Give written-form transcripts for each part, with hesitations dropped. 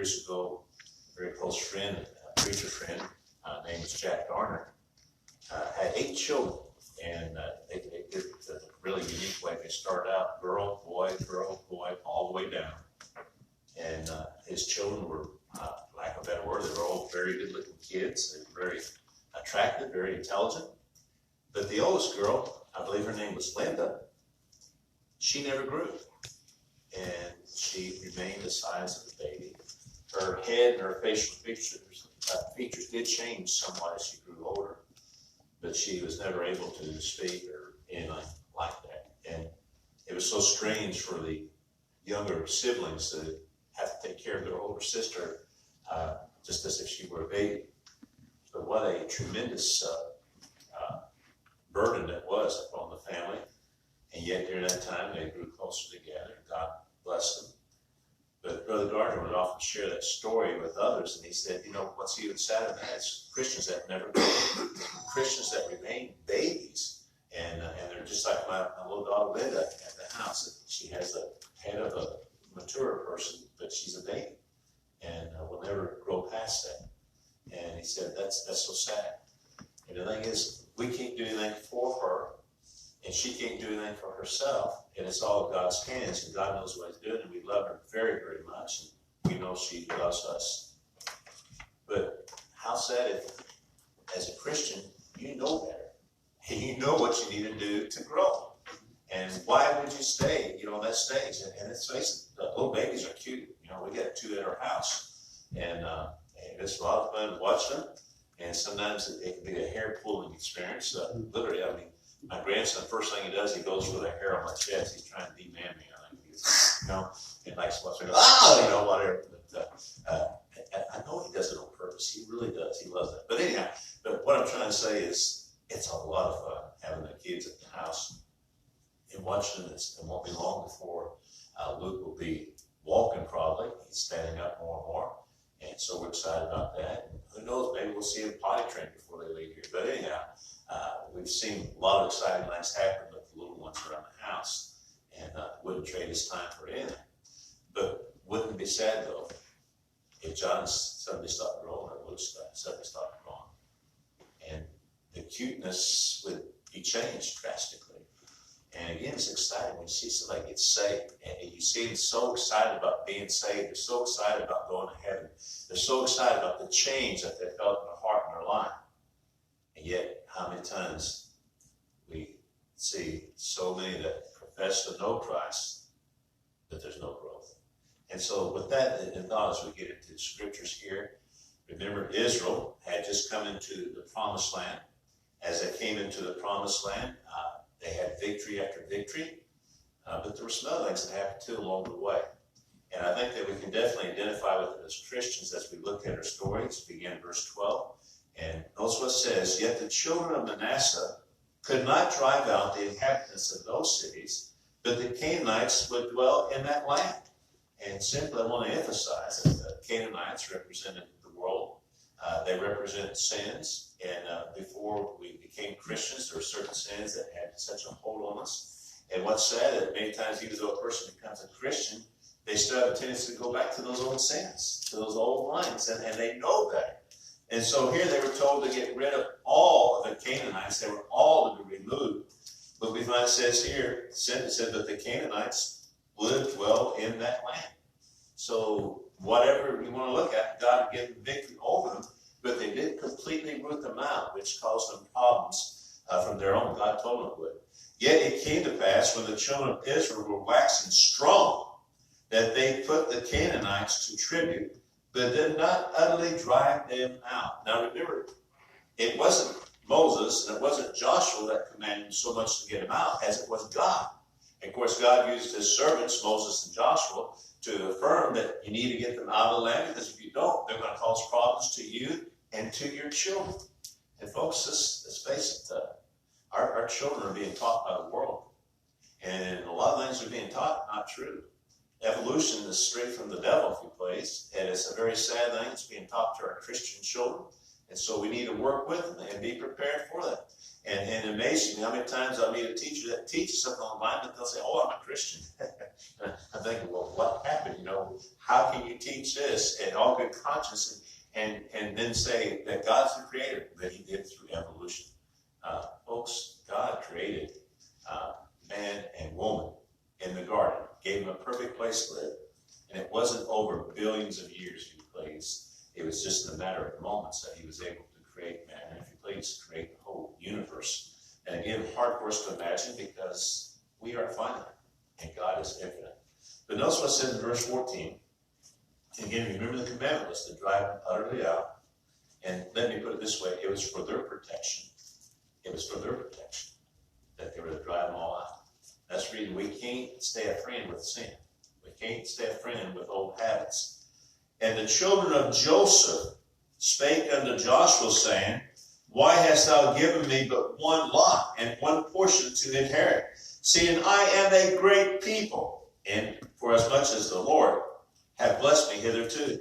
years ago, a very close friend, a preacher friend, named Jack Garner, had 8 children. And they did it a really unique way. They started out girl, boy, all the way down. And his children were, lack of a better word, they were all very good-looking kids. They were very attractive, very intelligent. But the oldest girl, I believe her name was Linda, she never grew. And she remained the size of a baby. Her head and her facial features did change somewhat as she grew older. But she was never able to speak or anything like that. And it was so strange for the younger siblings to have to take care of their older sister, just as if she were a baby. But what a tremendous burden that was upon the family. And yet during that time, they grew closer together. God blessed them. But Brother Gardner would often share that story with others, and he said, you know, what's even sadder than that is Christians that never grow, Christians that remain babies, and they're just like my little daughter Linda at the house. She has the head of a mature person, but she's a baby, and will never grow past that. And he said, that's so sad. And the thing is, we can't do anything for her, and she can't do anything for herself, and it's all in God's hands, and God knows what He's doing, and we love her very, very much, and we know she loves us. But how sad if, as a Christian, you know better, and you know what you need to do to grow. And why would you stay, you know, on that stage? And let's face it, the little babies are cute. You know, we got 2 at our house, and it's a lot of fun to watch them, and sometimes it can be a hair-pulling experience. Literally, I mean, my grandson, first thing he does, he goes for the hair on my chest. He's trying to de-man me. I think you know, and likes to watch me go, you know, whatever. But I know he does it on purpose. He really does. He loves that. But anyhow, but what I'm trying to say is, it's a lot of fun having the kids at the house and watching them. It won't be long before Luke will be walking probably. He's standing up more and more. And so we're excited about that. And who knows, maybe we'll see him potty trained before they leave here. But anyhow, we've seen a lot of exciting things happen with the little ones around the house, and wouldn't trade his time for anything. But wouldn't it be sad, though, if John suddenly stopped growing or Luke suddenly stopped growing? And the cuteness would be changed drastically. And again, it's exciting when you see somebody get saved, and you see them so excited about being saved. They're so excited about going to heaven. They're so excited about the change that they felt in their heart and their life. And yet, how many times we see so many that profess to know Christ, but there's no growth. And so with that in thought, as we get into the scriptures here, remember Israel had just come into the promised land. As they came into the promised land, they had victory after victory, but there were some other things that happened too along the way. And I think that we can definitely identify with it as Christians as we look at our stories. Begin in verse 12. And notice what it says, yet the children of Manasseh could not drive out the inhabitants of those cities, but the Canaanites would dwell in that land. And simply I want to emphasize that the Canaanites represented the world. They represent sins. And before we became Christians, there were certain sins that had such a hold on us. And what's sad is that many times, even though a person becomes a Christian, they still have a tendency to go back to those old sins, to those old lines, and they know that. And so here they were told to get rid of all of the Canaanites. They were all to be removed. But we find it says here, it said that the Canaanites would dwell in that land. So whatever you want to look at, God would give them victory over them. But they did completely root them out, which caused them problems from their own. God told them it would. Yet it came to pass when the children of Israel were waxing strong, that they put the Canaanites to tribute, but did not utterly drive them out. Now remember, it wasn't Moses and it wasn't Joshua that commanded them so much to get them out as it was God. And of course, God used his servants, Moses and Joshua, to affirm that you need to get them out of the land, because if you don't, they're going to cause problems to you and to your children. And folks, let's face it, our children are being taught by the world. And a lot of things are being taught not true. Evolution is straight from the devil, if you please. And it's a very sad thing. It's being taught to our Christian children. And so we need to work with them and be prepared for that. And amazing how many times I meet a teacher that teaches something online, but they'll say, oh, I'm a Christian. I'm thinking, well, what happened? You know, how can you teach this in all good conscience and then say that God's the creator, that he did through evolution? Folks, God created man and woman in the garden, gave them a perfect place to live. And it wasn't over billions of years, if you please. It was just in a matter of moments that he was able to create man, and if you please, create the whole universe. And again, hard for us to imagine because we are finite and God is infinite. But notice what it says in verse 14. And again, remember the commandment was to drive them utterly out. And let me put it this way, it was for their protection. It was for their protection that they were to drive them all out. That's the reason we can't stay a friend with sin. We can't stay a friend with old habits. And the children of Joseph spake unto Joshua, saying, Why hast thou given me but one lot and one portion to inherit, seeing I am a great people, and for as much as the Lord hath blessed me hitherto?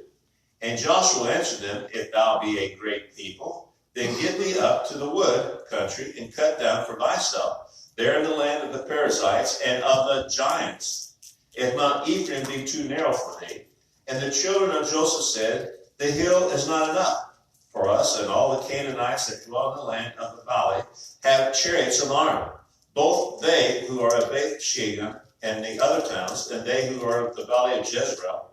And Joshua answered them, If thou be a great people, then get thee up to the wood country, and cut down for thyself there in the land of the Perizzites and of the giants, if Mount Ephraim be too narrow for thee. And the children of Joseph said, The hill is not enough for us, and all the Canaanites that dwell in the land of the valley have chariots of iron, both they who are of Beth Shean and the other towns, and they who are of the valley of Jezreel.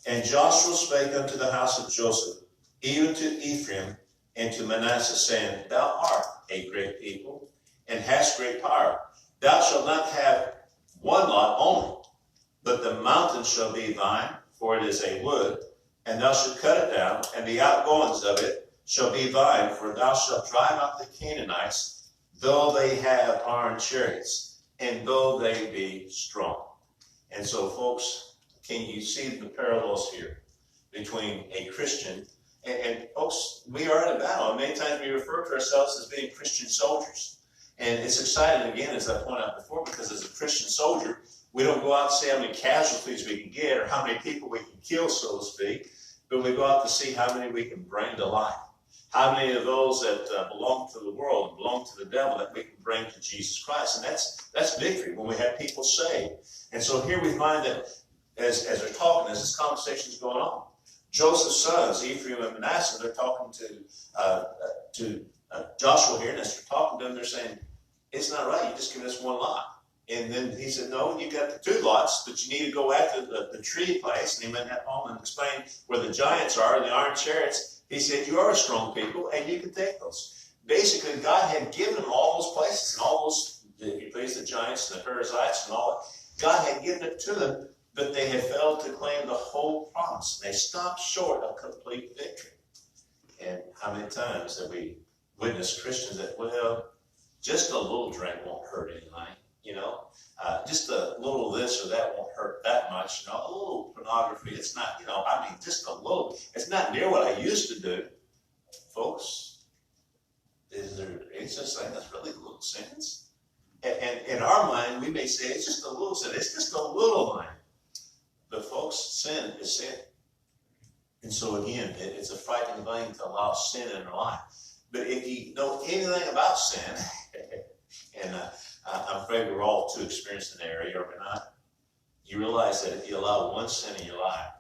And Joshua spake unto the house of Joseph, even to Ephraim and to Manasseh, saying, Thou art a great people, and hast great power. Thou shalt not have one lot only, but the mountain shall be thine, for it is a wood, and thou shalt cut it down, and the outgoings of it shall be thine, for thou shalt drive out the Canaanites, though they have iron chariots, and though they be strong. And so, folks, can you see the parallels here between a Christian and folks, we are in a battle, and many times we refer to ourselves as being Christian soldiers. And it's exciting, again, as I pointed out before, because as a Christian soldier, we don't go out and see how many casualties we can get or how many people we can kill, so to speak, but we go out to see how many we can bring to life. How many of those that belong to the world and belong to the devil that we can bring to Jesus Christ. And that's victory when we have people saved. And so here we find that as they're talking, as this conversation is going on, Joseph's sons, Ephraim and Manasseh, they're talking to Joshua here, and as they're talking to him, they're saying, it's not right, you just give us one lot. And then he said, no, you got the two lots, but you need to go after the tree place. And he went home and explained where the giants are, the iron chariots. He said, you are a strong people, and you can take those. Basically, God had given them all those places, and all those, if you please, the giants and the Perizzites and all that. God had given it to them, but they had failed to claim the whole promise. They stopped short of complete victory. And how many times have we witnessed Christians that, well, just a little drink won't hurt anybody, you know? Just a little this or that won't hurt that much, you know? A little pornography, it's not, you know, I mean, just a little. It's not near what I used to do. Folks, is there any such thing as really little sins? And in our mind, we may say it's just a little sin. It's just a little line. But folks, sin is sin. And so again, it's a frightening thing to allow sin in our life. But if you know anything about sin, and I'm afraid we're all too experienced in the area, or we're not, you realize that if you allow one sin in your life,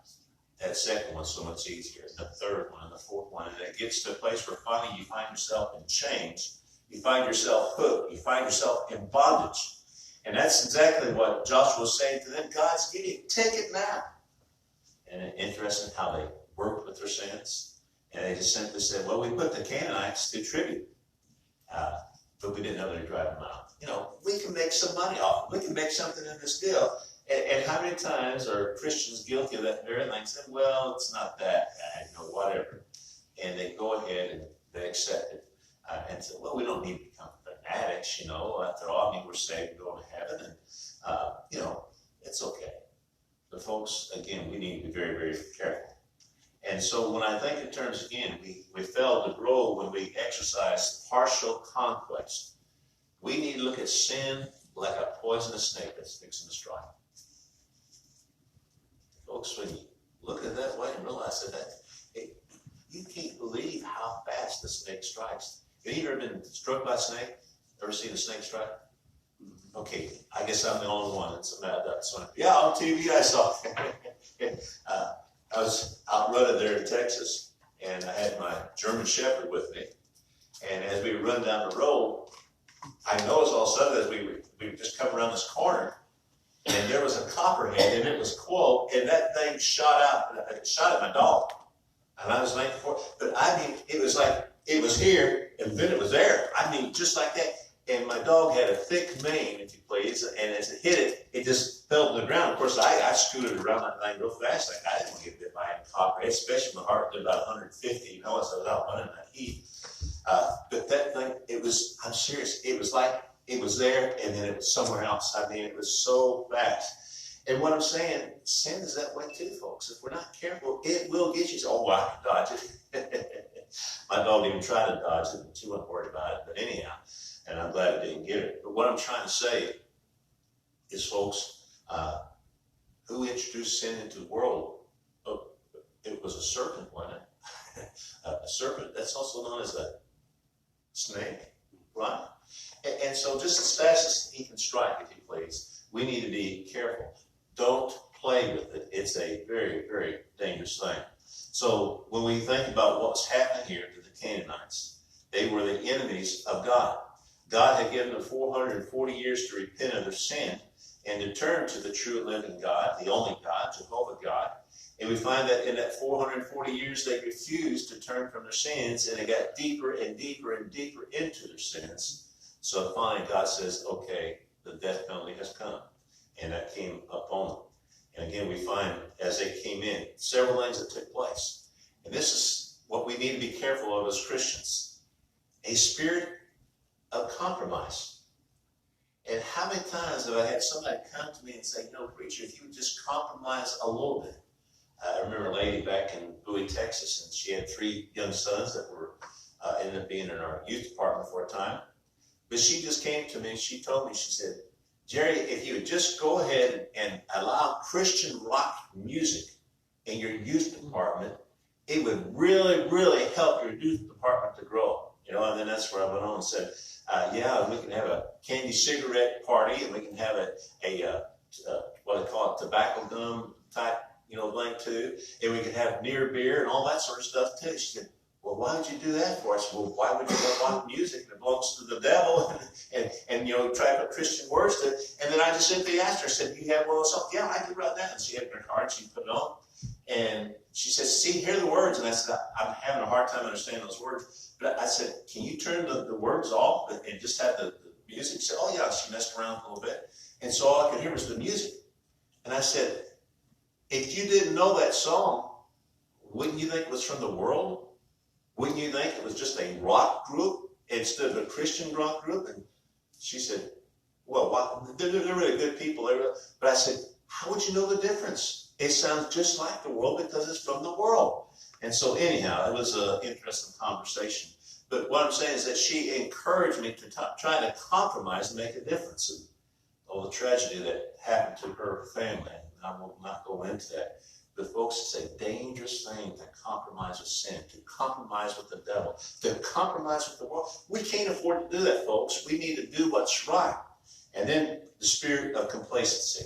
that second one's so much easier, and the third one, and the fourth one, and it gets to a place where finally you find yourself in chains, you find yourself hooked, you find yourself in bondage. And that's exactly what Joshua was saying to them. God's getting it. Take it now. And interesting how they worked with their sins. And they just simply said, well, we put the Canaanites to tribute. But we didn't know they'd drive them out. You know, we can make some money off it. We can make something in this deal. And how many times are Christians guilty of that very thing? Saying, well, it's not that bad, you know, whatever. And they go ahead and they accept it. And say, well, we don't need to become fanatics, you know. After all, I mean, we're saved and going to heaven. And, you know, it's okay. But folks, again, we need to be very, very careful. And so when I think in terms, again, we fail to grow when we exercise partial conquest. We need to look at sin like a poisonous snake that's fixing to strike. Folks, when you look at it that way and realize that you can't believe how fast the snake strikes. Have you ever been struck by a snake? Ever seen a snake strike? Okay, I guess I'm the only one that's mad at that. So, yeah, on TV I saw it. was out running there in Texas, and I had my German Shepherd with me. And as we were running down the road, I noticed all of a sudden as we were just coming around this corner, and there was a copperhead, and it was coiled, and that thing shot out. It shot at my dog, and I was thankful for it. But I mean, it was like it was here, and then it was there. I mean, just like that. And my dog had a thick mane, if you please, and as it hit it, it just fell to the ground. Of course, I scooted around that thing real fast. Like, I didn't want to get bit by a copperhead, especially my heart did about 150. You know, as I was out running that heat. But that thing, it was, I'm serious, it was like it was there and then it was somewhere else. I mean, it was so fast. And what I'm saying, sin is that way too, folks. If we're not careful, it will get you. Oh, well, I can dodge it. My dog didn't even try to dodge it, but she wasn't worried about it. But anyhow, and I'm glad it didn't get it. But what I'm trying to say is, folks, who introduced sin into the world? Oh, it was a serpent, wasn't it? A serpent, that's also known as a snake, right? And so just as fast as he can strike, if you please, we need to be careful. Don't play with it. It's a very, very dangerous thing. So when we think about what's happening here to the Canaanites, they were the enemies of God. God had given them 440 years to repent of their sin and to turn to the true and living God, the only God, Jehovah God. And we find that in that 440 years, they refused to turn from their sins, and they got deeper and deeper and deeper into their sins. So finally, God says, okay, the death penalty has come. And that came upon them. And again, we find as they came in, several things that took place. And this is what we need to be careful of as Christians. A spirit of compromise. And how many times have I had somebody come to me and say, preacher, if you would just compromise a little bit. I remember a lady back in Bowie, Texas, and she had 3 young sons that were ended up being in our youth department for a time. But she just came to me and she told me, she said, Jerry, if you would just go ahead and allow Christian rock music in your youth department, it would really, really help your youth department to grow. And then that's where I went on and said, we can have a candy cigarette party, and we can have a what they call it, tobacco gum type thing too. And we could have near beer and all that sort of stuff too. She said, well, why would you do that for? I said, well, why would you want music that belongs to the devil and try to put Christian words to it? And then I just simply asked her, I said, you have one of those songs? Yeah, I did write that. And she had it in her car and she put it on. And she said, see, hear the words. And I said, I'm having a hard time understanding those words. But I said, can you turn the words off and just have the music? She said, oh yeah. She messed around a little bit. And so all I could hear was the music. And I said, if you didn't know that song, wouldn't you think it was from the world? Wouldn't you think it was just a rock group instead of a Christian rock group? And she said, well, they're really good people. But I said, how would you know the difference? It sounds just like the world because it's from the world. And so anyhow, it was an interesting conversation. But what I'm saying is that she encouraged me to try to compromise and make a difference. And the tragedy that happened to her family, and I will not go into that. But folks, it's a dangerous thing to compromise with sin, to compromise with the devil, to compromise with the world. We can't afford to do that, folks. We need to do what's right. And then the spirit of complacency.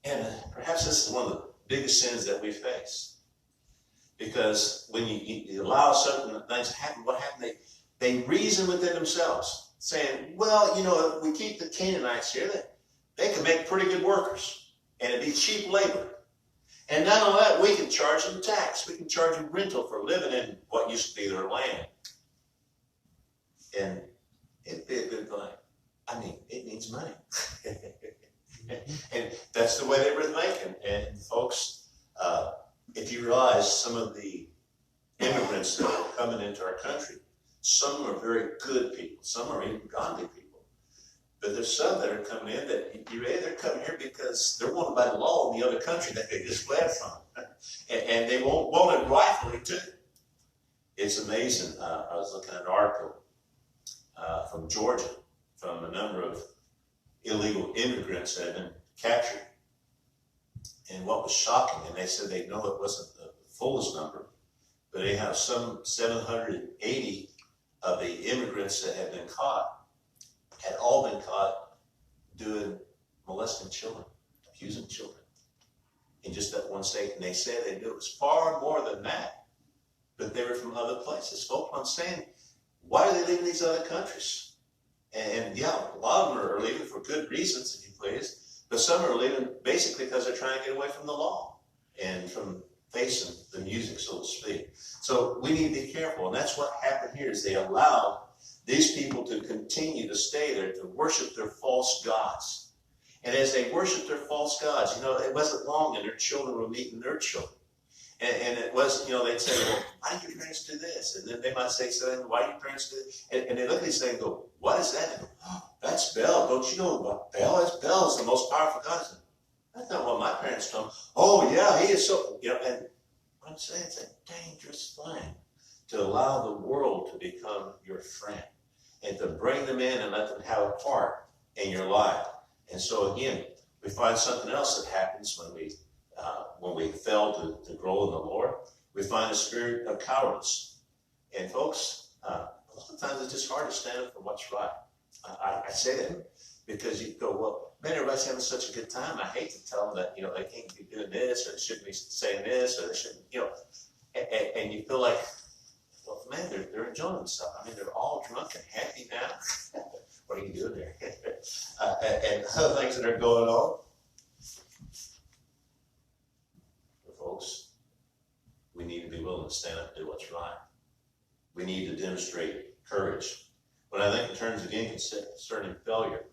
And perhaps this is one of the biggest sins that we face. Because when you allow certain things to happen, what happens? They reason within themselves, saying, well, if we keep the Canaanites here, they can make pretty good workers. And it'd be cheap labor. And not only that, we can charge them tax. We can charge them rental for living in what used to be their land. And it'd be a good thing. I mean, it needs money. And that's the way they were thinking. And folks, if you realize some of the immigrants that are coming into our country, some are very good people. Some are even godly people. But there's some that are coming in that they're coming here because they're wanted by the law in the other country that they just fled from. And they want it rightfully too. It's amazing. I was looking at an article from Georgia from a number of illegal immigrants that had been captured. And what was shocking, and they said they know it wasn't the fullest number, but they have some 780 of the immigrants that had been caught had all been caught molesting children, abusing children. in just that one state. And they said they knew it was far more than that, but they were from other places. Folks, I'm saying, why are they leaving these other countries? And yeah, a lot of them are leaving for good reasons, if you please, but some are leaving basically because they're trying to get away from the law and from facing the music, so to speak. So we need to be careful, and that's what happened here, is they allowed these people to continue to stay there, to worship their false gods. And as they worshiped their false gods, it wasn't long and their children were meeting their children. And it was, they'd say, well, why do your parents do this? And then they might say something, why do your parents do this? And they look at these things and go, what is that? And they go, oh, that's Baal. Don't you know what Baal is? Baal is the most powerful God. That's not what my parents told me. Oh, yeah, he is so, and what I'm saying, it's a dangerous thing to allow the world to become your friend and to bring them in and let them have a part in your life. And so again, we find something else that happens when we fail to grow in the Lord. We find a spirit of cowardice. And folks, a lot of times it's just hard to stand up for what's right. I say that because you go, well, man, everybody's having such a good time. I hate to tell them that, they can't be doing this, or they shouldn't be saying this, or they shouldn't, and you feel like, well, man, they're enjoying themselves. I mean, they're all drunk and happy now. What are you doing there? And other things that are going on. But folks, we need to be willing to stand up and do what's right. We need to demonstrate courage. When I think in terms, again, concerning failure,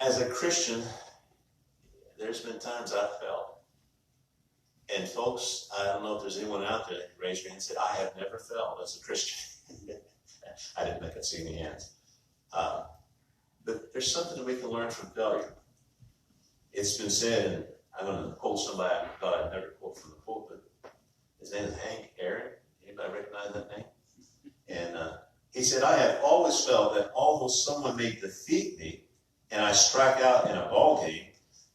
as a Christian, there's been times I've failed. And folks, I don't know if there's anyone out there that can raise your hand and say, I have never failed as a Christian. I didn't make it see any hands. But there's something that we can learn from failure. It's been said, and I'm going to quote somebody I thought I'd never quote from the pulpit. His name is Hank Aaron. Anybody recognize that name? And he said, I have always felt that although someone may defeat me and I strike out in a ball game,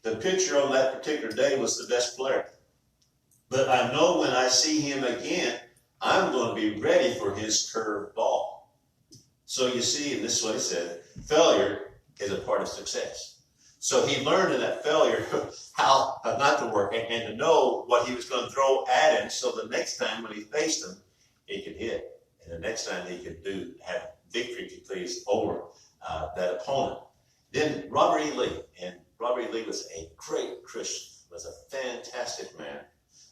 the pitcher on that particular day was the best player. But I know when I see him again, I'm going to be ready for his curved ball. So you see, and this is what he said, failure is a part of success. So he learned in that failure how not to work and to know what he was going to throw at him, so the next time when he faced him, he could hit. And the next time he could have victory, please, over that opponent. Then Robert E. Lee, and Robert E. Lee was a great Christian, was a fantastic man.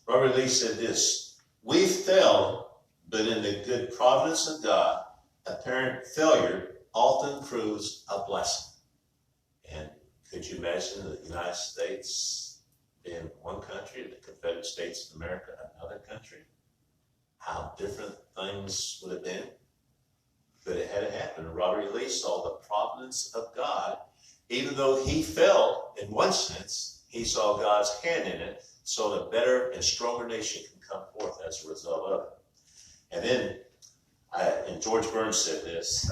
Robert Lee said this, we fail, but in the good providence of God, apparent failure often proves a blessing. And could you imagine the United States being one country, the Confederate States of America another country? How different things would have been. But it had to happen. Robert E. Lee saw the providence of God. Even though he fell in one sense, he saw God's hand in it, so that a better and stronger nation can come forth as a result of it. And then, and George Burns said this,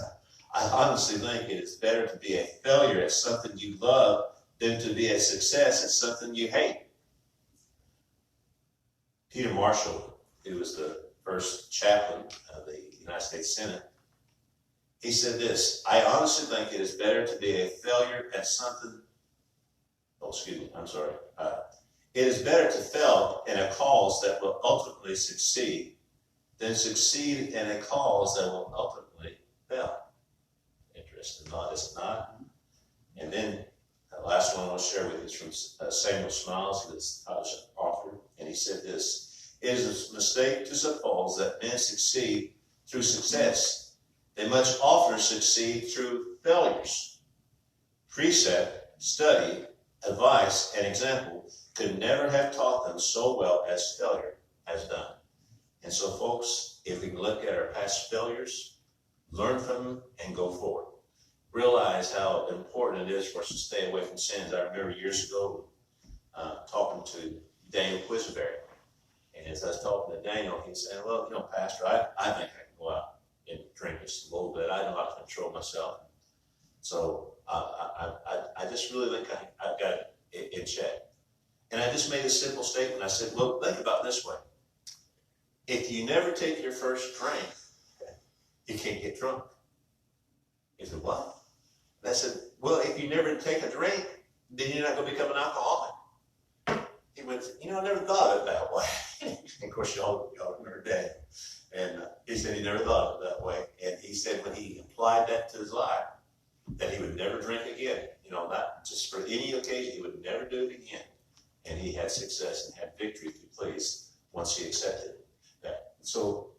I honestly think it is better to be a failure at something you love than to be a success at something you hate. Peter Marshall, who was the first chaplain of the United States Senate, he said this, I honestly think it is better to be a failure at something, it is better to fail in a cause that will ultimately succeed than succeed in a cause that will ultimately fail. Interesting thought, is it not? And then the last one I'll share with you is from Samuel Smiles, who is an author, and he said this, it is a mistake to suppose that men succeed through success. They much oftener succeed through failures. Precept, study, advice, and example could never have taught them so well as failure has done. And so, folks, if we can look at our past failures, learn from them, and go forward. Realize how important it is for us to stay away from sins. I remember years ago talking to Daniel Quisenberry. And as I was talking to Daniel, he said, well, Pastor, I think I can go out and drink just a little bit. I know how to control myself. So I just really think I've got it in check. And I just made a simple statement. I said, well, think about it this way. If you never take your first drink, you can't get drunk. He said, what? And I said, well, if you never take a drink, then you're not going to become an alcoholic. He went, I never thought of it that way. And of course, y'all remember Dad. And he said he never thought of it that way. And he said when he applied that to his life, that he would never drink again. Not just for any occasion, he would never do it again. And he had success and had victory, if you please, once he accepted that. So,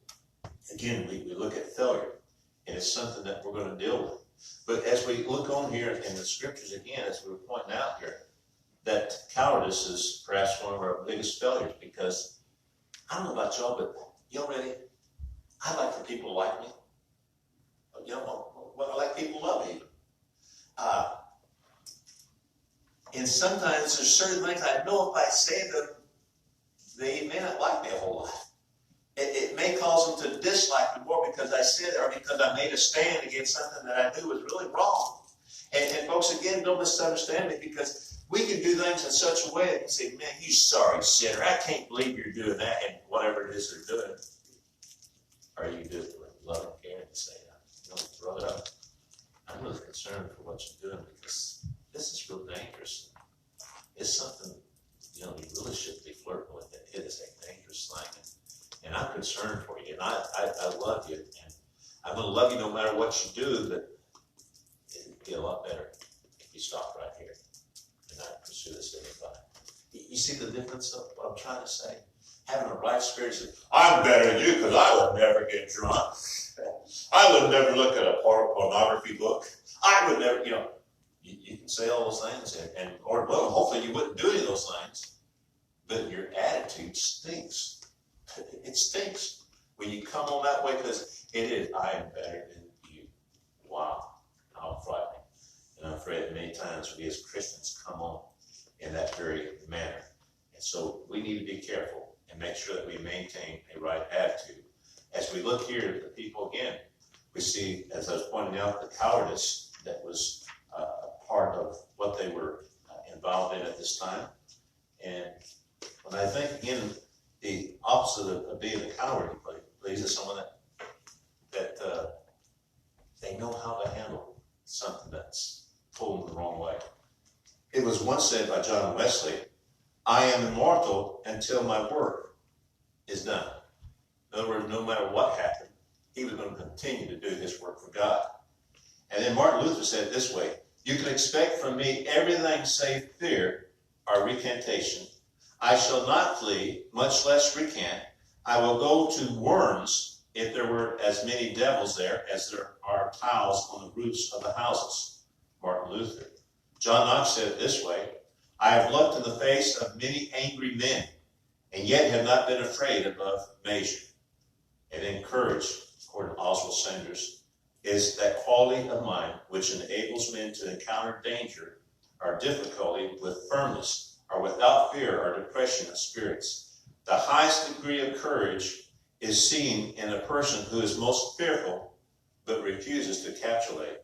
again, we look at failure, and it's something that we're going to deal with. But as we look on here in the scriptures again, as we were pointing out here, that cowardice is perhaps one of our biggest failures, because I don't know about y'all, but y'all ready? I like for people to like me. I like people to love me. And sometimes there's certain things I know if I say them, they may not like me a whole lot. It may cause them to dislike me more because I said it, or because I made a stand against something that I knew was really wrong. And folks, again, don't misunderstand me, because we can do things in such a way that you say, man, you sorry sinner, I can't believe you're doing that, and whatever it is they're doing. Are you doing it with love and care to say, brother, I'm really concerned for what you're doing, because this is real dangerous. It's something, you really shouldn't be flirting with it. It is a dangerous thing. And I'm concerned for you. And I love you. And I'm going to love you no matter what you do, but it'd be a lot better if you stop right here and not pursue this anybody. You see the difference of what I'm trying to say? Having a right spirit says, I'm better than you because I would never get drunk. I would never look at a pornography book. I would never, you can say all those things, or hopefully you wouldn't do any of those things, but your attitude stinks. It stinks when you come on that way, because it is, I am better than you. Wow, how frightening. And I'm afraid many times we as Christians come on in that very manner. And so we need to be careful and make sure that we maintain a right attitude. As we look here at the people again, we see, as I was pointing out, the cowardice that was a part of what they were involved in at this time. And when I think, again, the opposite of being a coward, please, is someone that they know how to handle something that's pulled the wrong way. It was once said by John Wesley, I am immortal until my work is done. In other words, no matter what happened, he was going to continue to do his work for God. And then Martin Luther said it this way, you can expect from me everything save fear or recantation. I shall not flee, much less recant. I will go to Worms if there were as many devils there as there are tiles on the roofs of the houses. Martin Luther. John Knox said it this way, I have looked in the face of many angry men, and yet have not been afraid above measure. And then courage, according to Oswald Sanders, is that quality of mind which enables men to encounter danger or difficulty with firmness, or without fear or depression of spirits. The highest degree of courage is seen in a person who is most fearful but refuses to capitulate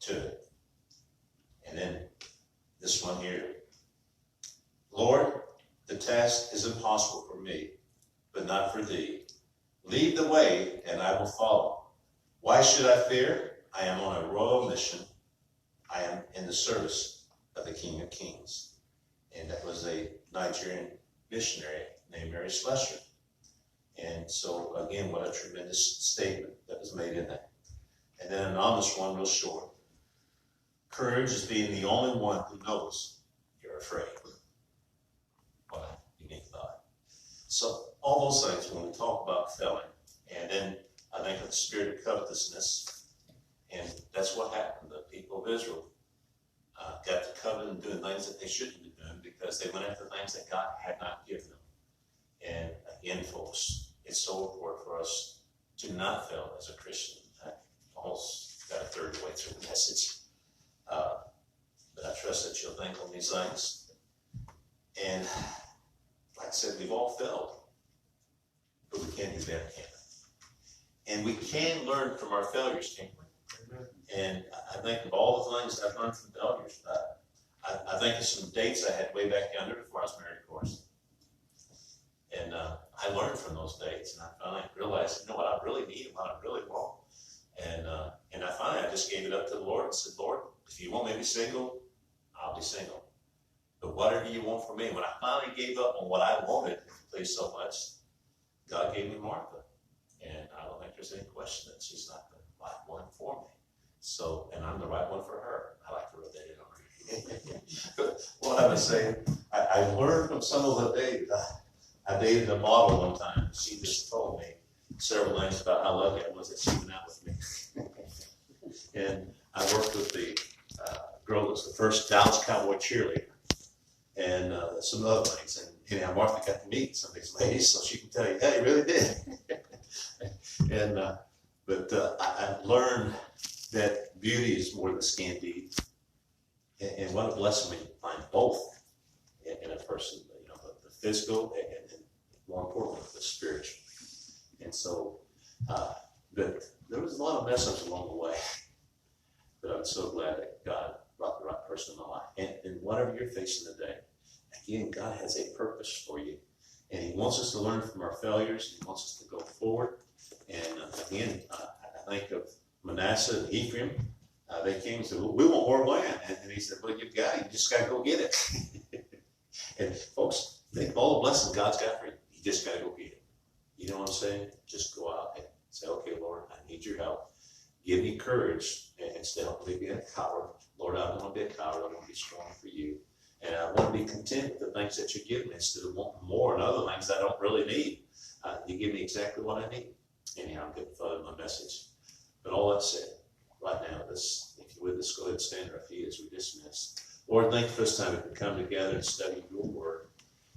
to it. And then this one here. Lord, the task is impossible for me, but not for thee. Lead the way, and I will follow. Why should I fear? I am on a royal mission. I am in the service of the King of Kings. And that was a Nigerian missionary named Mary Slessor. And so, again, what a tremendous statement that was made in that. And then an honest one, real short. Courage is being the only one who knows you're afraid. What a unique thought. So, all those things when we talk about failing. And then I think of the spirit of covetousness. And that's what happened. The people of Israel got to covet and doing things that they shouldn't be doing because they went after things that God had not given them. And again, folks, it's so important for us to not fail as a Christian. I almost got a third way through the message. But I trust that you'll think on these things. And like I said, we've all failed. But we can do better, can't we? And we can learn from our failures, can't we? And I think of all the things I've learned from failures, I think of some dates I had way back yonder before I was married, of course. And I learned from those dates, and I finally realized, you know what, I really need and what I really want. And I finally just gave it up to the Lord and said, Lord, if you want me to be single, I'll be single. But whatever you want from me. When I finally gave up on what I wanted, please so much, God gave me Martha. And I don't think there's any question that she's not the right one for me. So, and I'm the right one for her. I like to rub that in on her. What I was saying, I learned from some of the days. I dated a model one time. She just told me several things about how lucky I was that she went out with me. And I worked with the girl that was the first Dallas Cowboy cheerleader, and some other things. And Martha got to meet some of these ladies, so she can tell you, hey, he really did. And but I learned that beauty is more than skin deep, and what a blessing when you find both in a person. You know, the physical and more importantly, the spiritual. And so, but there was a lot of mess ups along the way. But I'm so glad that God brought the right person in my life. And whatever you're facing today, again, God has a purpose for you. And He wants us to learn from our failures. He wants us to go forward. And again, I think of Manasseh and Ephraim. They came and said, well, we want more land. And He said, well, you just got to go get it. And folks, think of all the blessings God's got for you. You just got to go get it. You know what I'm saying? Just go out and say, okay, Lord, I need your help. Give me courage instead of being a coward. Lord, I don't want to be a coward. I want to be strong for you. And I want to be content with the things that you give me instead of wanting more and other things I don't really need. You give me exactly what I need. Anyhow, I'm getting further in my message. But all that said, right now, if you would, let's go ahead and stand our feet as we dismiss. Lord, thank you for this time we can come together and study your word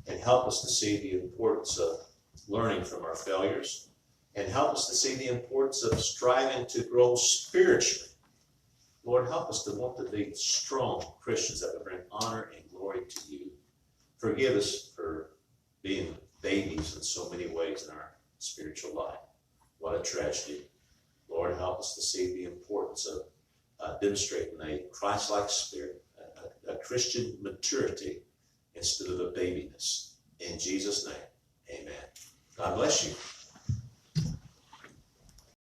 and help us to see the importance of learning from our failures and help us to see the importance of striving to grow spiritually. Lord, help us to want to be strong Christians that would bring honor and glory to you. Forgive us for being babies in so many ways in our spiritual life. What a tragedy. Lord, help us to see the importance of demonstrating a Christ-like spirit, a Christian maturity instead of a babiness. In Jesus' name, amen. God bless you.